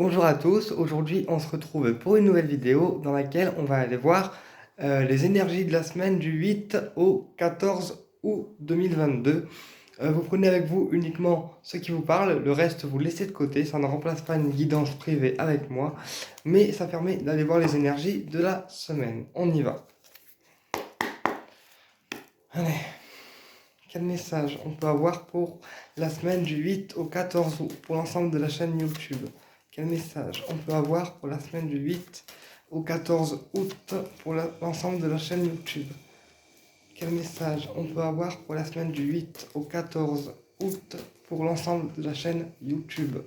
Bonjour à tous, aujourd'hui on se retrouve pour une nouvelle vidéo dans laquelle on va aller voir les énergies de la semaine du 8 au 14 août 2022. Vous prenez avec vous uniquement ce qui vous parle, le reste vous laissez de côté, ça ne remplace pas une guidance privée avec moi, mais ça permet d'aller voir les énergies de la semaine. On y va. Allez, quel message on peut avoir pour la semaine du 8 au 14 août pour l'ensemble de la chaîne YouTube? Quel message on peut avoir pour la semaine du 8 au 14 août pour l'ensemble de la chaîne YouTube? Quel message on peut avoir pour la semaine du 8 au 14 août pour l'ensemble de la chaîne YouTube?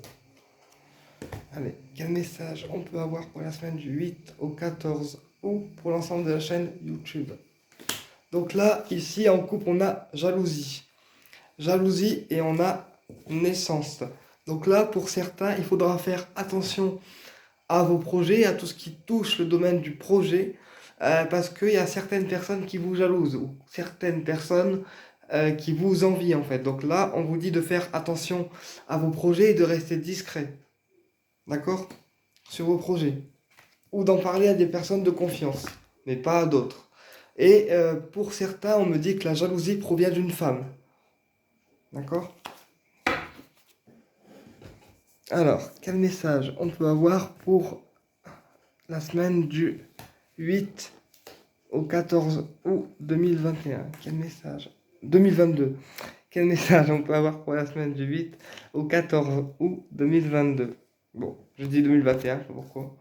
Allez, quel message on peut avoir pour la semaine du 8 au 14 août pour l'ensemble de la chaîne YouTube? Donc là, ici en couple, on a jalousie. Jalousie et on a naissance. Donc là, pour certains, il faudra faire attention à vos projets, à tout ce qui touche le domaine du projet, parce qu'il y a certaines personnes qui vous jalousent ou certaines personnes qui vous envient en fait. Donc là, on vous dit de faire attention à vos projets et de rester discret, d'accord, sur vos projets, ou d'en parler à des personnes de confiance, mais pas à d'autres. Et pour certains, on me dit que la jalousie provient d'une femme, d'accord? Alors, quel message on peut avoir pour la semaine du 8 au 14 août 2021? Quel message 2022. Quel message on peut avoir pour la semaine du 8 au 14 août 2022? Bon, je dis 2021, je sais pas pourquoi.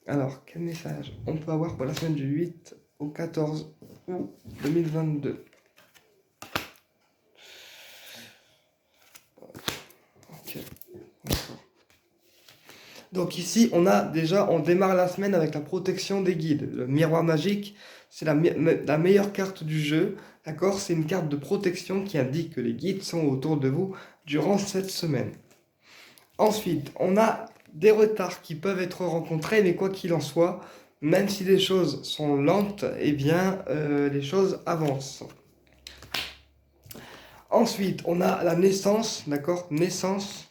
Alors, quel message on peut avoir pour la semaine du 8 au 14 août 2022? Ok, d'accord. Donc ici, on démarre la semaine avec la protection des guides. Le miroir magique, c'est la meilleure carte du jeu, d'accord? C'est une carte de protection qui indique que les guides sont autour de vous durant cette semaine. Ensuite, on a des retards qui peuvent être rencontrés, mais quoi qu'il en soit, même si les choses sont lentes, eh bien, les choses avancent. Ensuite, on a la naissance, d'accord? Naissance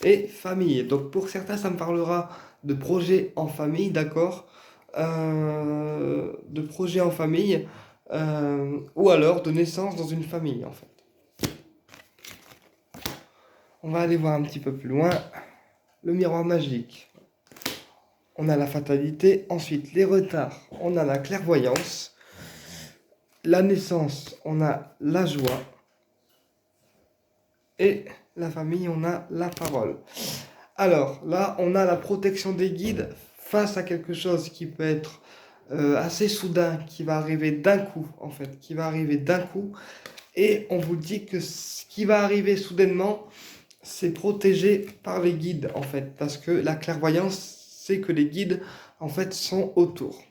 et famille. Donc pour certains, ça me parlera de projets en famille, d'accord, de projets en famille, ou alors de naissance dans une famille, en fait. On va aller voir un petit peu plus loin. Le miroir magique. On a la fatalité. Ensuite, les retards. On a la clairvoyance. La naissance, on a la joie. Et la famille, on a la parole. Alors là, on a la protection des guides face à quelque chose qui peut être assez soudain, qui va arriver d'un coup, en fait, qui va arriver d'un coup. Et on vous dit que ce qui va arriver soudainement, c'est protégé par les guides, en fait, parce que la clairvoyance, c'est que les guides, en fait, sont autour.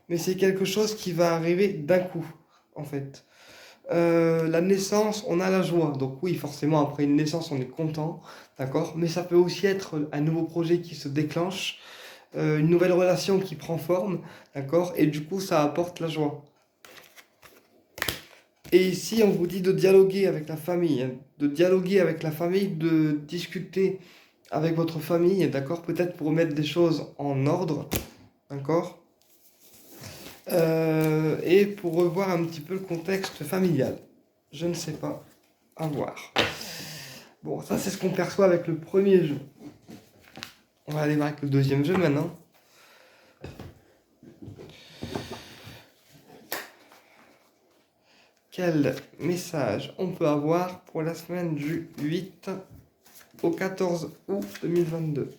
Mais c'est quelque chose qui va arriver d'un coup, en fait. La naissance, on a la joie. Donc oui, forcément, après une naissance, on est content, d'accord? Mais ça peut aussi être un nouveau projet qui se déclenche, une nouvelle relation qui prend forme, d'accord? Et du coup, ça apporte la joie. Et ici, on vous dit de dialoguer avec la famille, hein, de dialoguer avec la famille, de discuter avec votre famille, d'accord? Peut-être pour mettre des choses en ordre, d'accord? Et pour revoir un petit peu le contexte familial. Je ne sais pas, à voir. Bon, ça c'est ce qu'on perçoit avec le premier jeu. On va aller voir avec le deuxième jeu maintenant. Quel message on peut avoir pour la semaine du 8 au 14 août 2022?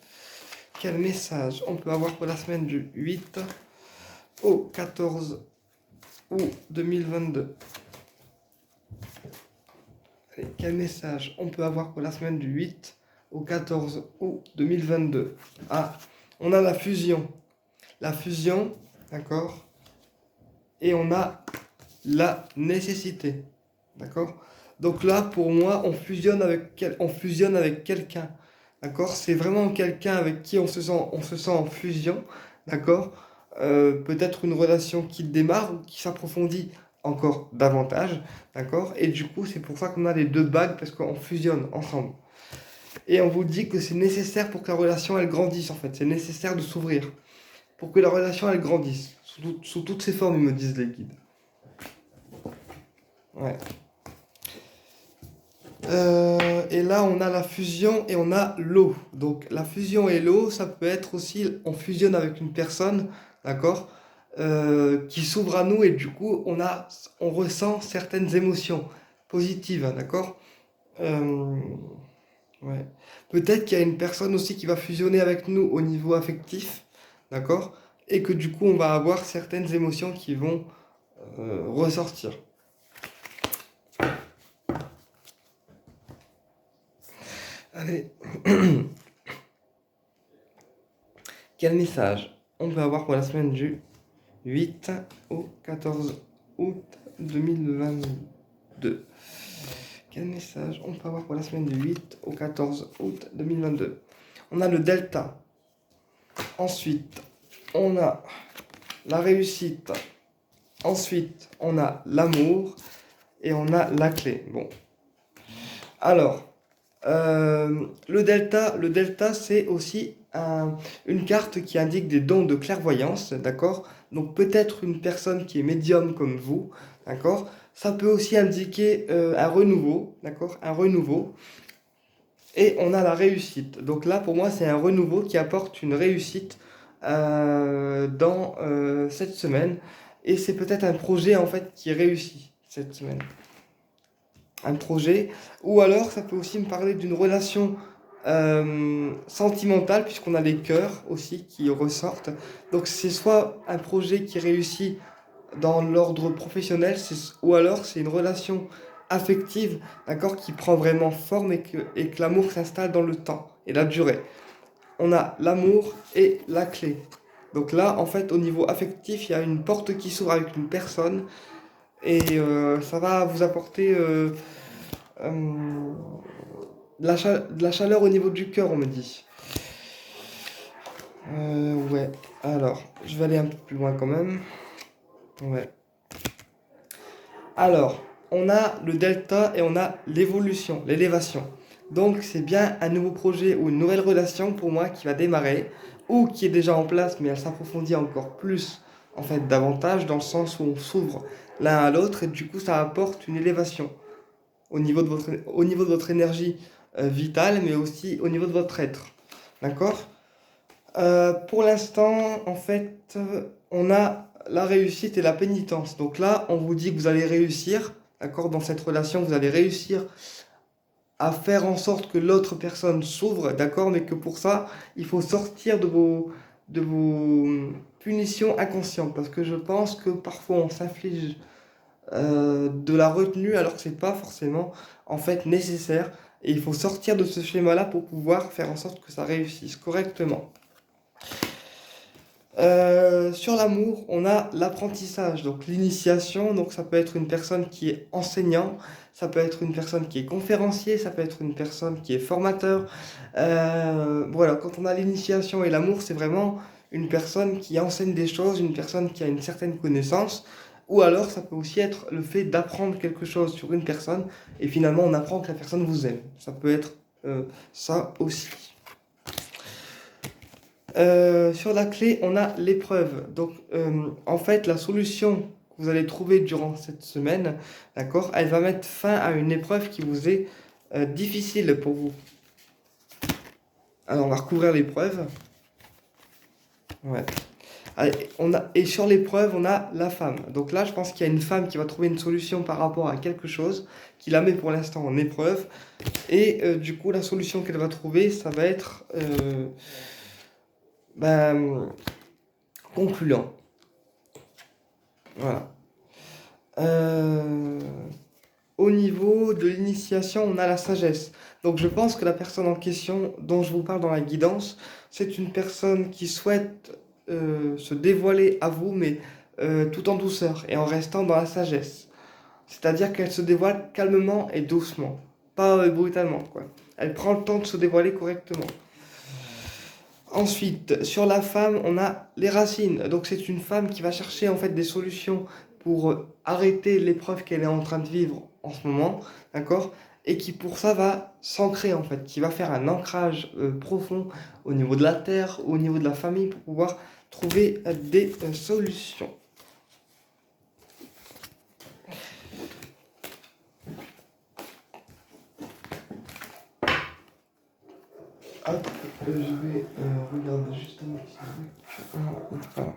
Quel message on peut avoir pour la semaine du 8 au 14 août 2022? Allez, quel message on peut avoir pour la semaine du 8 au 14 août 2022? Ah, on a la fusion. La fusion, d'accord? Et on a la nécessité, d'accord? Donc là, pour moi, on fusionne avec quelqu'un, d'accord? C'est vraiment quelqu'un avec qui on se sent en fusion, d'accord? Peut-être une relation qui démarre ou qui s'approfondit encore davantage, d'accord? Et du coup, c'est pour ça qu'on a les deux bagues, parce qu'on fusionne ensemble. Et on vous dit que c'est nécessaire pour que la relation, elle grandisse, en fait. C'est nécessaire de s'ouvrir. Pour que la relation, elle grandisse. Sous toutes ses formes, ils me disent les guides. Ouais. Et là, on a la fusion et on a l'eau. Donc, la fusion et l'eau, ça peut être aussi, on fusionne avec une personne, d'accord, qui s'ouvre à nous et du coup, on ressent certaines émotions positives, hein, d'accord. Ouais. Peut-être qu'il y a une personne aussi qui va fusionner avec nous au niveau affectif, d'accord, et que du coup, on va avoir certaines émotions qui vont ressortir. Allez. Quel message on peut avoir pour la semaine du 8 au 14 août 2022? Quel message on peut avoir pour la semaine du 8 au 14 août 2022? On a le delta. Ensuite, on a la réussite. Ensuite, on a l'amour. Et on a la clé. Bon. Alors, le delta, c'est aussi une carte qui indique des dons de clairvoyance, d'accord? Donc peut-être une personne qui est médium comme vous, d'accord? Ça peut aussi indiquer un renouveau, d'accord? Un renouveau. Et on a la réussite. Donc là, pour moi, c'est un renouveau qui apporte une réussite dans cette semaine. Et c'est peut-être un projet, en fait, qui réussit cette semaine. Un projet, ou alors ça peut aussi me parler d'une relation sentimentale, puisqu'on a les cœurs aussi qui ressortent. Donc c'est soit un projet qui réussit dans l'ordre professionnel, ou alors c'est une relation affective, d'accord, qui prend vraiment forme et que l'amour s'installe dans le temps et la durée. On a l'amour et la clé. Donc là, en fait, au niveau affectif, il y a une porte qui s'ouvre avec une personne et ça va vous apporter de la chaleur au niveau du cœur, on me dit. Ouais, alors, je vais aller un peu plus loin quand même. Ouais. Alors, on a le delta et on a l'évolution, l'élévation. Donc, c'est bien un nouveau projet ou une nouvelle relation pour moi qui va démarrer ou qui est déjà en place, mais elle s'approfondit encore plus, en fait, davantage dans le sens où on s'ouvre l'un à l'autre et du coup, ça apporte une élévation au niveau de votre énergie vitale, mais aussi au niveau de votre être. D'accord? Pour l'instant, en fait, on a la réussite et la pénitence. Donc là, on vous dit que vous allez réussir, d'accord, dans cette relation, vous allez réussir à faire en sorte que l'autre personne s'ouvre, d'accord, mais que pour ça, il faut sortir de vos punitions inconscientes. Parce que je pense que parfois, on s'inflige de la retenue alors que c'est pas forcément en fait nécessaire. Et il faut sortir de ce schéma-là pour pouvoir faire en sorte que ça réussisse correctement. Sur l'amour, on a l'apprentissage, donc l'initiation, donc ça peut être une personne qui est enseignant, ça peut être une personne qui est conférencier, ça peut être une personne qui est formateur. Voilà, quand on a l'initiation et l'amour, c'est vraiment une personne qui enseigne des choses, une personne qui a une certaine connaissance, ou alors ça peut aussi être le fait d'apprendre quelque chose sur une personne, et finalement on apprend que la personne vous aime. Ça peut être ça aussi. Sur la clé, on a l'épreuve. Donc, en fait, la solution que vous allez trouver durant cette semaine, d'accord, elle va mettre fin à une épreuve qui vous est difficile pour vous. Alors, on va recouvrir l'épreuve. Ouais. Allez, et sur l'épreuve, on a la femme. Donc là, je pense qu'il y a une femme qui va trouver une solution par rapport à quelque chose, qui la met pour l'instant en épreuve. Et du coup, la solution qu'elle va trouver, ça va être concluant. Voilà. Au niveau de l'initiation, on a la sagesse. Donc je pense que la personne en question dont je vous parle dans la guidance, c'est une personne qui souhaite se dévoiler à vous, mais tout en douceur et en restant dans la sagesse. C'est-à-dire qu'elle se dévoile calmement et doucement, pas brutalement, quoi. Elle prend le temps de se dévoiler correctement. Ensuite, sur la femme, on a les racines. Donc c'est une femme qui va chercher en fait des solutions pour arrêter l'épreuve qu'elle est en train de vivre en ce moment, d'accord? et qui pour ça va s'ancrer en fait, qui va faire un ancrage profond au niveau de la terre, au niveau de la famille pour pouvoir trouver des solutions. Hop, je vais regarder juste un petit truc. Voilà.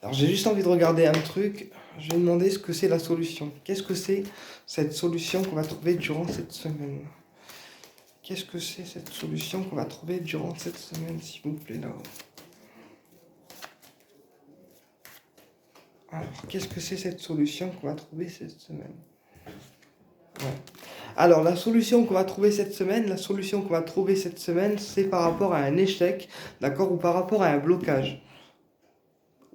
Alors j'ai juste envie de regarder un truc. Je vais demander ce que c'est la solution. Qu'est-ce que c'est cette solution qu'on va trouver durant cette semaine? Qu'est-ce que c'est cette solution qu'on va trouver durant cette semaine, s'il vous plaît, là-haut? Alors, qu'est-ce que c'est cette solution qu'on va trouver cette semaine? Ouais. Alors, la solution qu'on va trouver cette semaine, c'est par rapport à un échec, d'accord, ou par rapport à un blocage.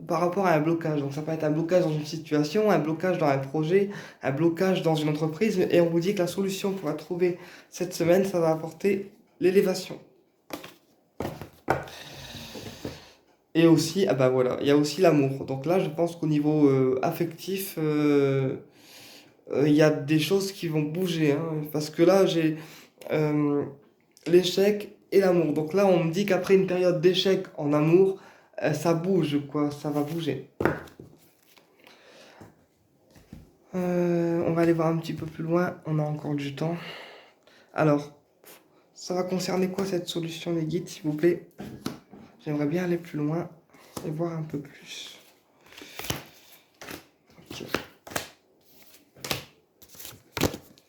Donc ça peut être un blocage dans une situation, un blocage dans un projet, un blocage dans une entreprise, et on vous dit que la solution qu'on va trouver cette semaine, ça va apporter l'élévation. Et aussi, ah bah voilà, il y a aussi l'amour. Donc là, je pense qu'au niveau affectif, il y a des choses qui vont bouger, hein, parce que là, j'ai euh, l'échec et l'amour. Donc là, on me dit qu'après une période d'échec en amour, ça bouge, quoi, ça va bouger. On va aller voir un petit peu plus loin, on a encore du temps. Alors, ça va concerner quoi cette solution, les guides, s'il vous plaît? J'aimerais bien aller plus loin et voir un peu plus. Ok.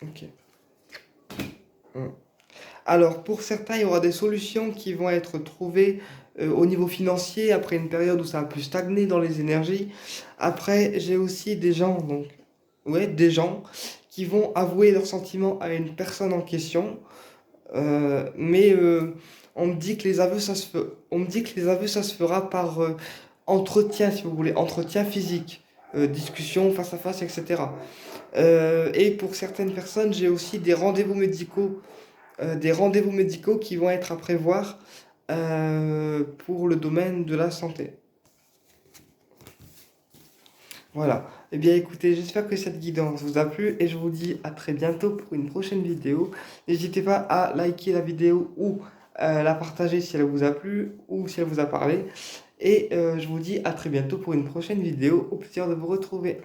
Ok. Alors, pour certains, il y aura des solutions qui vont être trouvées au niveau financier après une période où ça a pu stagner dans les énergies. Après, j'ai aussi des gens, donc, ouais, des gens qui vont avouer leurs sentiments à une personne en question. Mais on me dit que les aveux, ça se fera par entretien, si vous voulez, entretien physique, discussion face à face, etc. Et pour certaines personnes, j'ai aussi des rendez-vous médicaux qui vont être à prévoir pour le domaine de la santé. Voilà. Eh bien écoutez, j'espère que cette guidance vous a plu et je vous dis à très bientôt pour une prochaine vidéo. N'hésitez pas à liker la vidéo ou la partager si elle vous a plu ou si elle vous a parlé. Et je vous dis à très bientôt pour une prochaine vidéo. Au plaisir de vous retrouver.